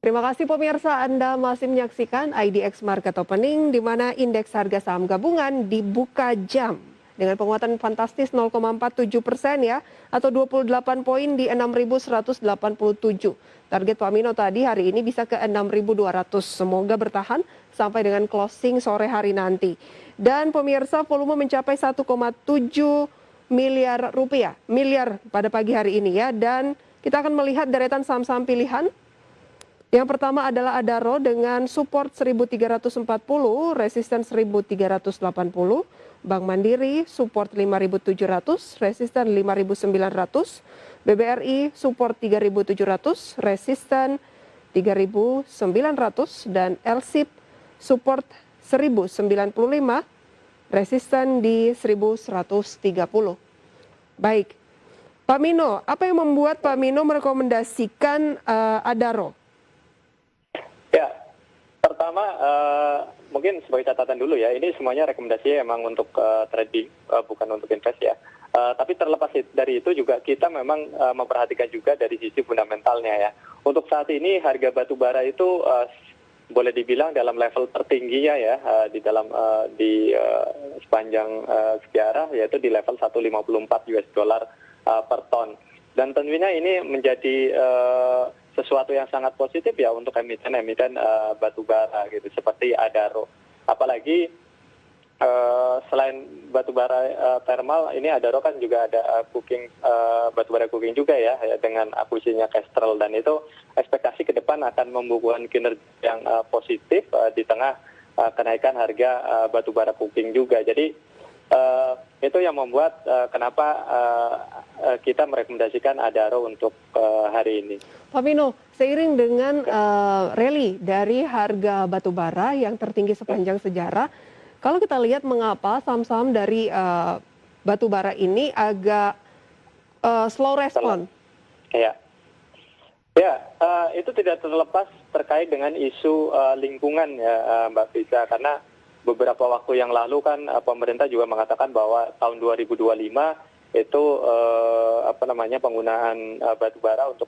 Terima kasih pemirsa, Anda masih menyaksikan IDX Market Opening, di mana indeks harga saham gabungan dibuka jam dengan penguatan fantastis 0,47% ya, atau 28 poin di 6.187. Target Pak Mino tadi hari ini bisa ke 6.200, semoga bertahan sampai dengan closing sore hari nanti. Dan pemirsa, volume mencapai 1,7 miliar rupiah, pada pagi hari ini ya, dan kita akan melihat deretan saham-saham pilihan. Yang pertama adalah Adaro dengan support 1340, resisten 1380, Bank Mandiri support 5700, resisten 5900, BBRI support 3700, resisten 3900, dan LSIP support 1095, resisten di 1130. Baik, Pak Mino, apa yang membuat Pak Mino merekomendasikan Adaro? Ya, pertama mungkin sebagai catatan dulu ya, ini semuanya rekomendasi emang untuk trading, bukan untuk invest ya. Tapi terlepas dari itu juga kita memang memperhatikan juga dari sisi fundamentalnya ya. Untuk saat ini harga batu bara itu boleh dibilang dalam level tertingginya ya, di sepanjang sejarah, yaitu di level 154 US dollar per ton. Dan tentunya ini menjadi sesuatu yang sangat positif ya untuk emiten-emiten batu bara gitu, seperti Adaro. Apalagi selain batu bara thermal, ini Adaro kan juga ada batu bara coking juga ya, dengan akuisisinya Kestrel, dan itu ekspektasi ke depan akan membukukan kinerja yang positif di tengah kenaikan harga batu bara coking juga. Jadi itu yang membuat kenapa kita merekomendasikan Adaro untuk hari ini. Pak Mino, seiring dengan rally dari harga batubara yang tertinggi sepanjang sejarah, kalau kita lihat mengapa saham-saham dari batubara ini agak slow respon? Ya, itu tidak terlepas terkait dengan isu lingkungan ya, Mbak Fisa, karena beberapa waktu yang lalu kan pemerintah juga mengatakan bahwa tahun 2025 itu penggunaan batu bara untuk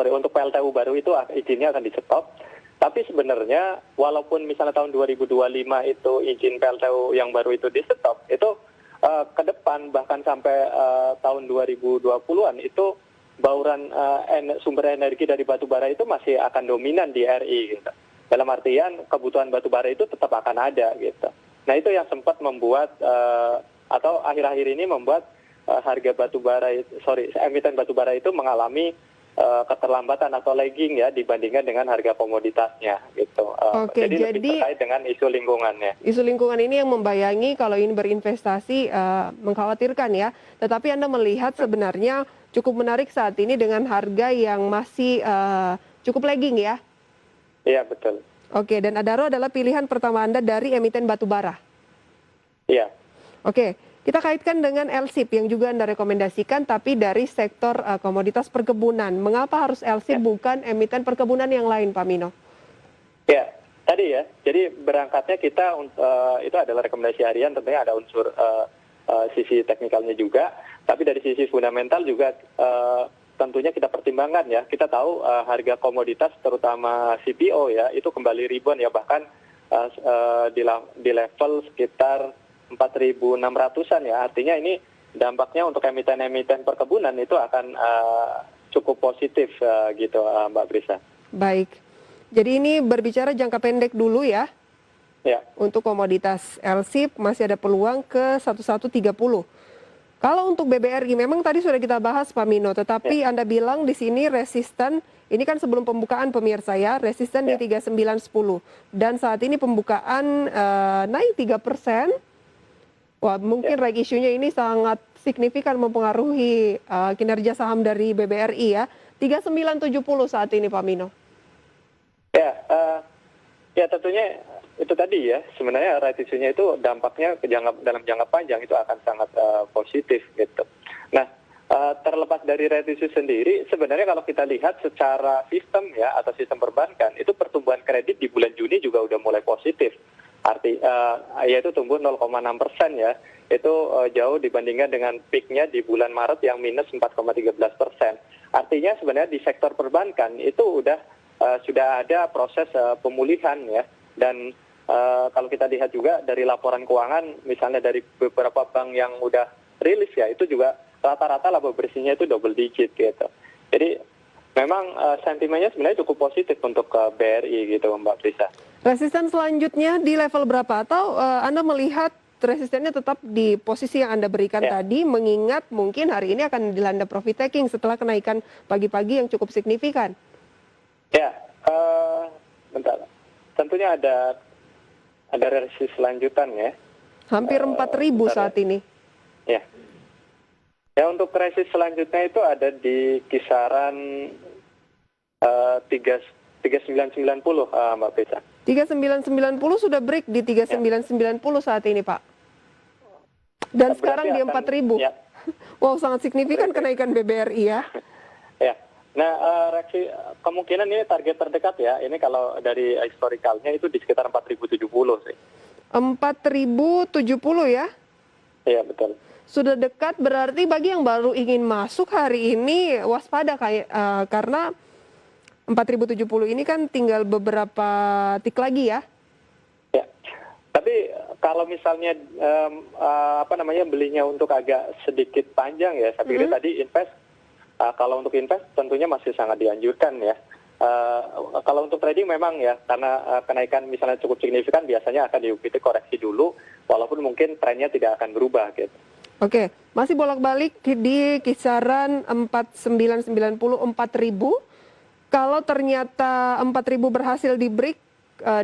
untuk PLTU baru itu izinnya akan di-stop. Tapi sebenarnya walaupun misalnya tahun 2025 itu izin PLTU yang baru itu di-stop, itu ke depan bahkan sampai tahun 2020-an itu bauran sumber energi dari batu bara itu masih akan dominan di RI gitu. Dalam artian kebutuhan batu bara itu tetap akan ada gitu. Nah, itu yang sempat membuat atau akhir-akhir ini membuat harga emiten batu bara itu mengalami keterlambatan atau lagging ya dibandingkan dengan harga komoditasnya gitu. Oke, jadi lebih terkait dengan isu lingkungannya. Isu lingkungan ini yang membayangi kalau ini berinvestasi mengkhawatirkan ya. Tetapi Anda melihat sebenarnya cukup menarik saat ini dengan harga yang masih cukup lagging ya. Iya, betul. Oke, dan Adaro adalah pilihan pertama Anda dari emiten batubara? Iya. Oke, kita kaitkan dengan LSIP yang juga Anda rekomendasikan, tapi dari sektor komoditas perkebunan. Mengapa harus LSIP bukan emiten perkebunan yang lain, Pak Mino? Ya, tadi ya, jadi berangkatnya kita, itu adalah rekomendasi harian, tentunya ada unsur sisi teknikalnya juga, tapi dari sisi fundamental juga tentunya kita pertimbangkan ya. Kita tahu harga komoditas terutama CPO ya itu kembali rebound ya, bahkan di level sekitar 4.600-an ya. Artinya ini dampaknya untuk emiten-emiten perkebunan itu akan cukup positif gitu, Mbak Brisa. Baik. Jadi ini berbicara jangka pendek dulu ya. Ya. Untuk komoditas LSIP masih ada peluang ke 1130. Kalau untuk BBRI memang tadi sudah kita bahas Pak Mino, tetapi Anda bilang di sini resisten, ini kan sebelum pembukaan pemirsa ya, resisten di 3910. Dan saat ini pembukaan naik 3%. Wah, mungkin reg issue-nya ini sangat signifikan mempengaruhi kinerja saham dari BBRI ya. 3970 saat ini Pak Mino. Ya tentunya itu tadi ya, sebenarnya right issue-nya itu dampaknya dalam jangka panjang itu akan sangat positif gitu. Nah, terlepas dari right issue sendiri, sebenarnya kalau kita lihat secara sistem ya atau sistem perbankan, itu pertumbuhan kredit di bulan Juni juga udah mulai positif. yaitu tumbuh 0,6% ya. Itu jauh dibandingkan dengan peaknya di bulan Maret yang minus 4,13%. Artinya sebenarnya di sektor perbankan itu sudah ada proses pemulihan ya. Dan kalau kita lihat juga dari laporan keuangan, misalnya dari beberapa bank yang udah rilis ya, itu juga rata-rata laba bersihnya itu double digit gitu. Jadi memang sentimennya sebenarnya cukup positif untuk BRI gitu Mbak Prisa. Resisten selanjutnya di level berapa? Atau Anda melihat resistennya tetap di posisi yang Anda berikan tadi, mengingat mungkin hari ini akan dilanda profit taking setelah kenaikan pagi-pagi yang cukup signifikan? Ya, bentar. Tentunya ada resisten selanjutan ya. Hampir 4.000 saat ini. Ya. Ya, untuk resisten selanjutnya itu ada di kisaran 3990 Mbak Prisa. 3990 sudah break di 3990 saat ini, Pak. Dan Berarti sekarang di 4.000. Ya. Wow, sangat signifikan kenaikan BBRI ya. Ya. Nah, reaksi kemungkinan ini target terdekat ya. Ini kalau dari historikalnya itu di sekitar 4.070 sih. 4.070 ya? Iya, betul. Sudah dekat, berarti bagi yang baru ingin masuk hari ini waspada karena 4.070 ini kan tinggal beberapa tik lagi ya. Ya. Tapi kalau misalnya belinya untuk agak sedikit panjang ya, saya pikir tadi kalau untuk invest tentunya masih sangat dianjurkan ya. Kalau untuk trading memang ya, karena kenaikan misalnya cukup signifikan, biasanya akan diikuti koreksi dulu, walaupun mungkin trennya tidak akan berubah gitu. Oke, masih bolak-balik di kisaran 4.990, 4.000. Kalau ternyata 4.000 berhasil di break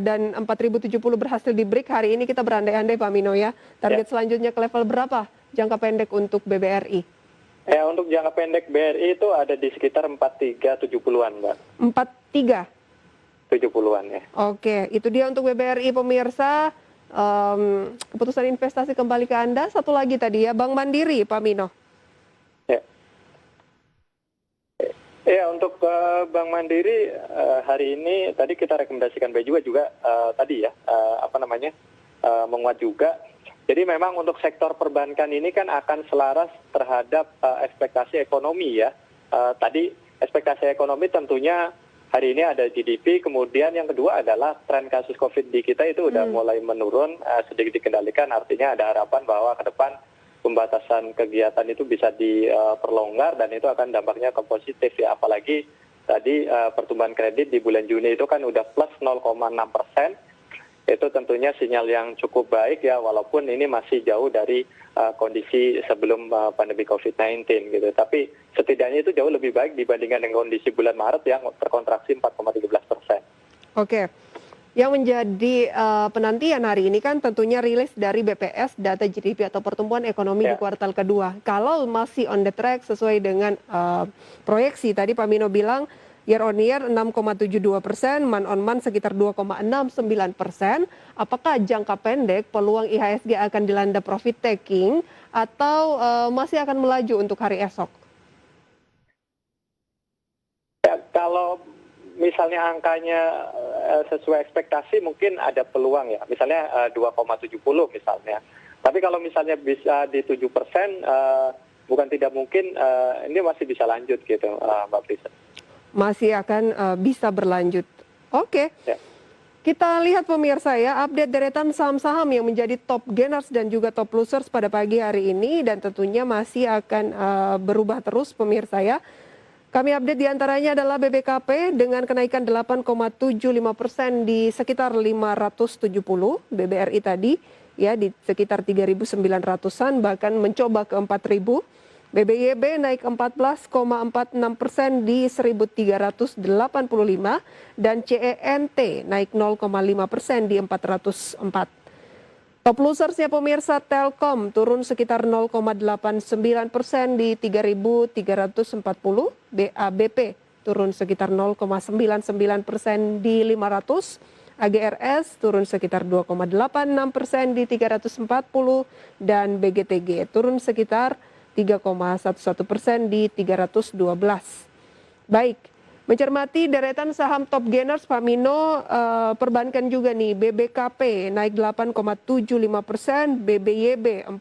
dan 4.070 berhasil di break, hari ini kita berandai-andai Pak Mino ya. Target selanjutnya ke level berapa jangka pendek untuk BBRI? Ya, untuk jangka pendek BRI itu ada di sekitar 4370-an, Mbak. 43? 70-an ya. Oke, itu dia untuk BBRI pemirsa. Keputusan investasi kembali ke Anda. Satu lagi tadi ya, Bank Mandiri, Pak Mino. Ya, untuk Bank Mandiri hari ini tadi kita rekomendasikan juga tadi ya, menguat juga. Jadi memang untuk sektor perbankan ini kan akan selaras terhadap ekspektasi ekonomi ya. Tadi ekspektasi ekonomi tentunya hari ini ada GDP, kemudian yang kedua adalah tren kasus COVID di kita itu udah mulai menurun, sedikit dikendalikan, artinya ada harapan bahwa ke depan pembatasan kegiatan itu bisa diperlonggar dan itu akan dampaknya ke positif ya, apalagi tadi pertumbuhan kredit di bulan Juni itu kan udah plus 0,6%. Itu tentunya sinyal yang cukup baik ya, walaupun ini masih jauh dari kondisi sebelum pandemi COVID-19 gitu. Tapi setidaknya itu jauh lebih baik dibandingkan dengan kondisi bulan Maret yang terkontraksi 4,13%. Oke, yang menjadi penantian hari ini kan tentunya rilis dari BPS data GDP atau pertumbuhan ekonomi di kuartal kedua. Kalau masih on the track sesuai dengan proyeksi tadi Pak Mino bilang, year on year 6,72%, month on month sekitar 2,69%. Apakah jangka pendek peluang IHSG akan dilanda profit taking atau masih akan melaju untuk hari esok? Ya, kalau misalnya angkanya sesuai ekspektasi mungkin ada peluang ya, misalnya 2,70 misalnya. Tapi kalau misalnya bisa di 7%, bukan tidak mungkin ini masih bisa lanjut gitu Mbak Prisa. Masih akan bisa berlanjut. Oke. Ya. Kita lihat pemirsa ya, update deretan saham-saham yang menjadi top gainers dan juga top losers pada pagi hari ini, dan tentunya masih akan berubah terus pemirsa ya. Kami update diantaranya adalah BBKP dengan kenaikan 8,75% di sekitar 570, BBRI tadi ya di sekitar 3.900-an, bahkan mencoba ke 4.000. BBYB naik 14,46% di 1.385 dan CENT naik 0,5% di 404. Top losersnya pemirsa, Telkom turun sekitar 0,89% di 3.340, BABP turun sekitar 0,99% di 500, AGRS turun sekitar 2,86% di 340, dan BGTG turun sekitar 3,11% di 312. Baik, Mencermati deretan saham top gainers, Pak Mino, perbankan juga nih, BBKP naik 8,75%, BBYB 14%.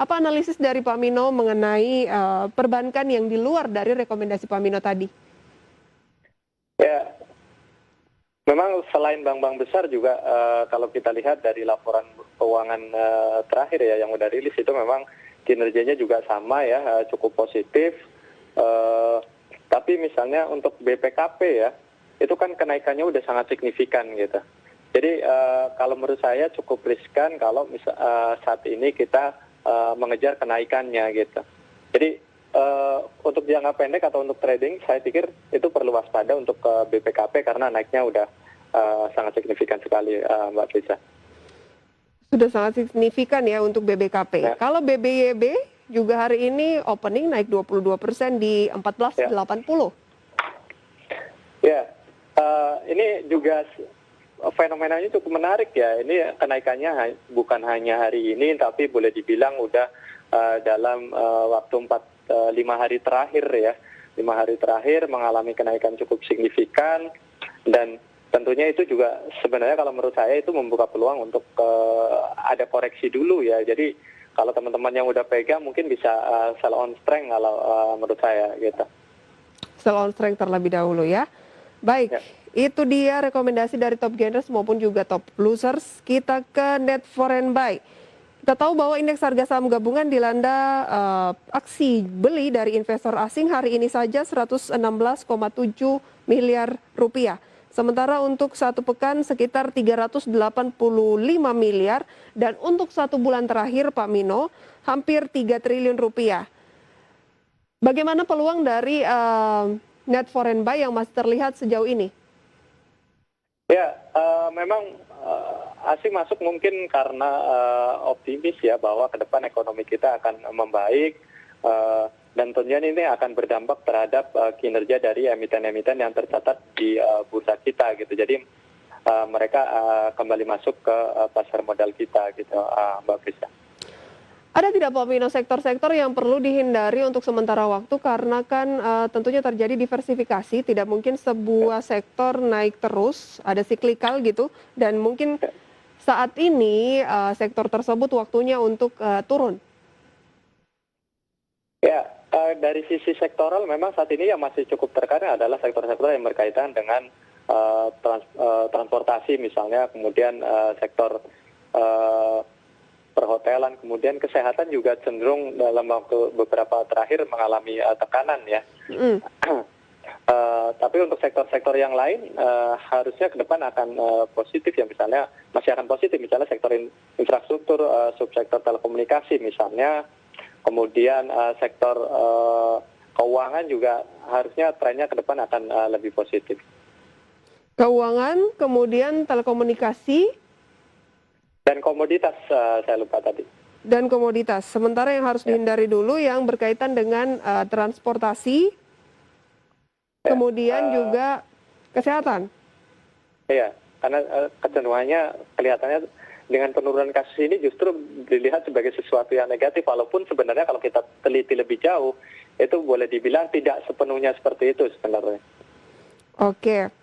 Apa analisis dari Pak Mino mengenai perbankan yang di luar dari rekomendasi Pak Mino tadi? Ya, memang selain bank-bank besar juga kalau kita lihat dari laporan keuangan terakhir ya yang udah rilis itu memang kinerjanya juga sama ya, cukup positif. Tapi misalnya untuk BPKP ya, itu kan kenaikannya udah sangat signifikan gitu. Jadi kalau menurut saya cukup riskan kalau saat ini kita mengejar kenaikannya gitu. Jadi untuk jangka pendek atau untuk trading, saya pikir itu perlu waspada untuk BPKP karena naiknya udah sangat signifikan sekali, Mbak Lisa. Sudah sangat signifikan ya untuk BBKP. Ya. Kalau BBYB juga hari ini opening naik 22% di 14,80. Ya, ini juga fenomenanya cukup menarik ya. Ini kenaikannya bukan hanya hari ini, tapi boleh dibilang udah dalam waktu 5 hari terakhir ya. 5 hari terakhir mengalami kenaikan cukup signifikan, dan tentunya itu juga sebenarnya kalau menurut saya itu membuka peluang untuk ada koreksi dulu ya. Jadi kalau teman-teman yang udah pegang mungkin bisa sell on strength kalau menurut saya gitu. Sell on strength terlebih dahulu ya. Baik, Ya. itu dia rekomendasi dari top gainers maupun juga top losers. Kita ke net foreign buy. Kita tahu bahwa indeks harga saham gabungan dilanda aksi beli dari investor asing hari ini saja 116,7 miliar rupiah. Sementara untuk satu pekan sekitar 385 miliar dan untuk satu bulan terakhir Pak Mino hampir 3 triliun rupiah. Bagaimana peluang dari net foreign buy yang masih terlihat sejauh ini? Ya, memang asing masuk mungkin karena optimis ya bahwa ke depan ekonomi kita akan membaik, dan tentunya ini akan berdampak terhadap kinerja dari emiten-emiten yang tercatat di bursa kita gitu. Jadi mereka kembali masuk ke pasar modal kita gitu, Mbak Prisa. Ada tidak Pak Mino sektor-sektor yang perlu dihindari untuk sementara waktu karena kan tentunya terjadi diversifikasi, tidak mungkin sebuah sektor naik terus, ada siklikal gitu, dan mungkin saat ini sektor tersebut waktunya untuk turun. Ya, dari sisi sektoral memang saat ini yang masih cukup terkena adalah sektor-sektor yang berkaitan dengan transportasi misalnya, kemudian sektor perhotelan, kemudian kesehatan juga cenderung dalam waktu beberapa terakhir mengalami tekanan ya. Tapi untuk sektor-sektor yang lain harusnya ke depan akan positif ya, misalnya masih akan positif, misalnya sektor infrastruktur, subsektor telekomunikasi misalnya, kemudian sektor keuangan juga harusnya trennya ke depan akan lebih positif. Keuangan, kemudian telekomunikasi, dan komoditas saya lupa tadi. Dan komoditas. Sementara yang harus dihindari dulu yang berkaitan dengan transportasi, kemudian juga kesehatan. Iya, karena kecenderungannya kelihatannya dengan penurunan kasus ini justru dilihat sebagai sesuatu yang negatif, walaupun sebenarnya kalau kita teliti lebih jauh, itu boleh dibilang tidak sepenuhnya seperti itu sebenarnya. Oke.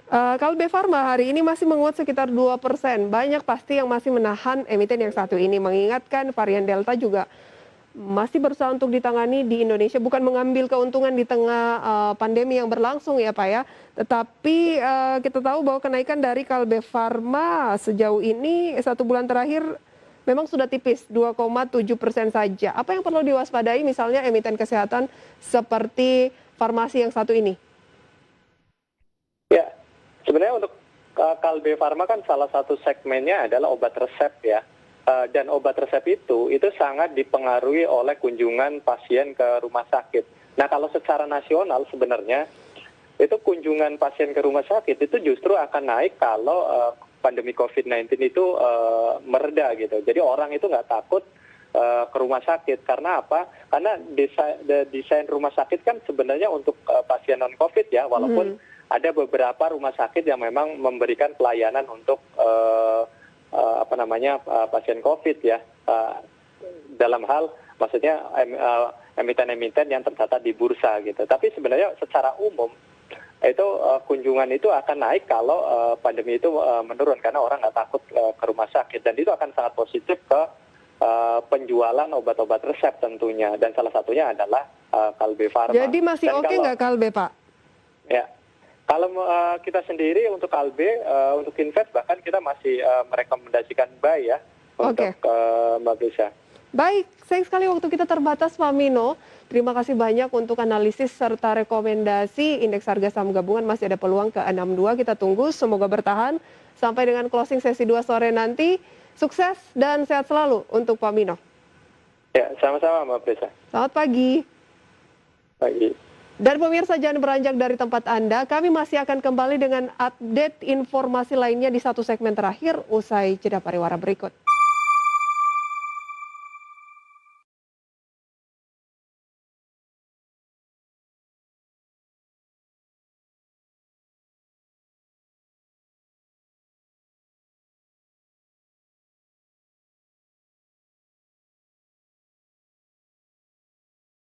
Kalbe Farma hari ini masih menguat sekitar 2%. Banyak pasti yang masih menahan emiten yang satu ini. Mengingatkan varian Delta juga masih berusaha untuk ditangani di Indonesia. Bukan mengambil keuntungan di tengah pandemi yang berlangsung ya Pak ya. Tetapi kita tahu bahwa kenaikan dari Kalbe Farma sejauh ini 1 bulan terakhir memang sudah tipis, 2,7% saja. Apa yang perlu diwaspadai misalnya emiten kesehatan seperti farmasi yang satu ini? Ya, sebenarnya untuk Kalbe Farma kan salah satu segmennya adalah obat resep ya. Dan obat resep itu sangat dipengaruhi oleh kunjungan pasien ke rumah sakit. Nah, kalau secara nasional sebenarnya itu kunjungan pasien ke rumah sakit itu justru akan naik kalau pandemi COVID-19 itu mereda gitu. Jadi orang itu nggak takut ke rumah sakit. Karena apa? Karena desain rumah sakit kan sebenarnya untuk pasien non-COVID ya, walaupun ada beberapa rumah sakit yang memang memberikan pelayanan untuk pasien COVID ya, dalam hal maksudnya emiten-emiten yang tercatat di bursa gitu. Tapi sebenarnya secara umum itu kunjungan itu akan naik kalau pandemi itu menurun karena orang nggak takut ke rumah sakit, dan itu akan sangat positif ke penjualan obat-obat resep tentunya, dan salah satunya adalah Kalbe Farma. Jadi masih Dan oke kalau- nggak Kalbe, Pak? Ya, kalau kita sendiri untuk Kalbe, untuk invest bahkan kita masih merekomendasikan buy ya untuk Mbak Bisa. Baik, sayang sekali waktu kita terbatas, Pak Mino. Terima kasih banyak untuk analisis serta rekomendasi indeks harga saham gabungan. Masih ada peluang ke 62, kita tunggu. Semoga bertahan sampai dengan closing sesi 2 sore nanti. Sukses dan sehat selalu untuk Pak Mino. Ya, sama-sama Mbak Bisa. Selamat pagi. Pagi. Dan pemirsa, jangan beranjak dari tempat Anda. Kami masih akan kembali dengan update informasi lainnya di satu segmen terakhir usai jeda pariwara berikut.